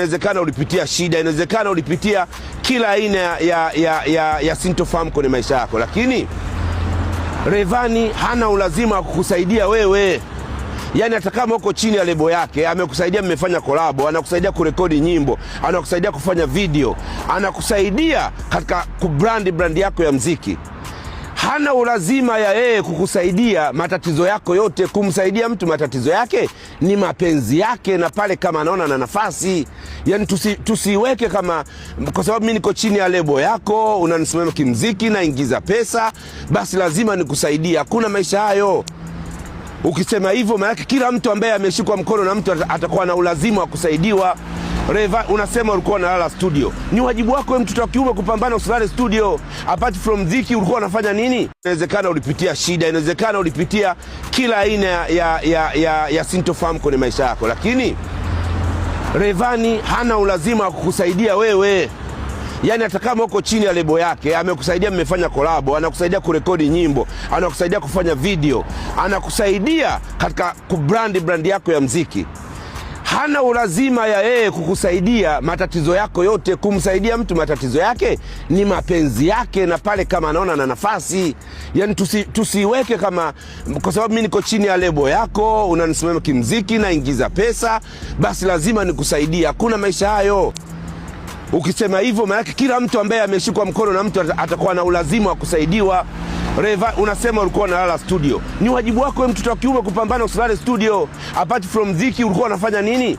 Inawezekana ulipitia shida, inawezekana ulipitia kila aina ya sintofahamu kwenye maisha yako, lakini Rayvanny hana ulazima wa kukusaidia wewe. Yani hata kama uko chini ya lebo yake, amekusaidia, mmefanya kolabo, anakusaidia kurekodi nyimbo, anakusaidia kufanya video, anakusaidia katika brand yako ya mziki. Hana ulazima ya yeye kukusaidia matatizo yako yote. Kumsaidia mtu matatizo yake ni mapenzi yake, na pale kama anaona na nafasi. Yani tusiweke kama kwa sababu mimi niko chini ya lebo yako, unanisimamia kimziki na ingiza pesa, basi lazima nikusaidia. Hakuna maisha hayo. Ukisema hivyo, maana kila mtu ambaye ameshikwa mkono na mtu atakuwa na ulazima wa kusaidiwa. Rayvanny, unasema ulikuwa unalala studio. Ni wajibu wako wewe mtoto wa kiume kupambana usilale studio. Apart from dhiki, ulikuwa unafanya nini? Inawezekana ulipitia shida, inawezekana ulipitia kila aina ya sintofahamu kwenye maisha yako, lakini Rayvanny hana ulazima wa kukusaidia wewe. Yani hata kama uko chini ya lebo yake, amekusaidia, mmefanya kolabo, anakusaidia kurekodi nyimbo, anakusaidia kufanya video, anakusaidia katika brand yako ya mziki. Hana ulazima ya yeye kukusaidia matatizo yako yote. Kumsaidia mtu matatizo yake ni mapenzi yake, na pale kama anaona na nafasi. Yani tusiweke kama kwa sababu mimi niko chini ya lebo yako, unanisimamia kimziki na ingiza pesa, basi lazima nikusaidia. Hakuna maisha hayo. Ukisema hivyo, maana kila mtu ambaye ameshikwa mkono na mtu atakuwa na ulazima wa kusaidiwa. Rayvanny, unasema ulikuwa unalala studio. Ni wajibu wako wewe mtoto wa kiume kupambana usilale studio. Apart from dhiki, ulikuwa unafanya nini?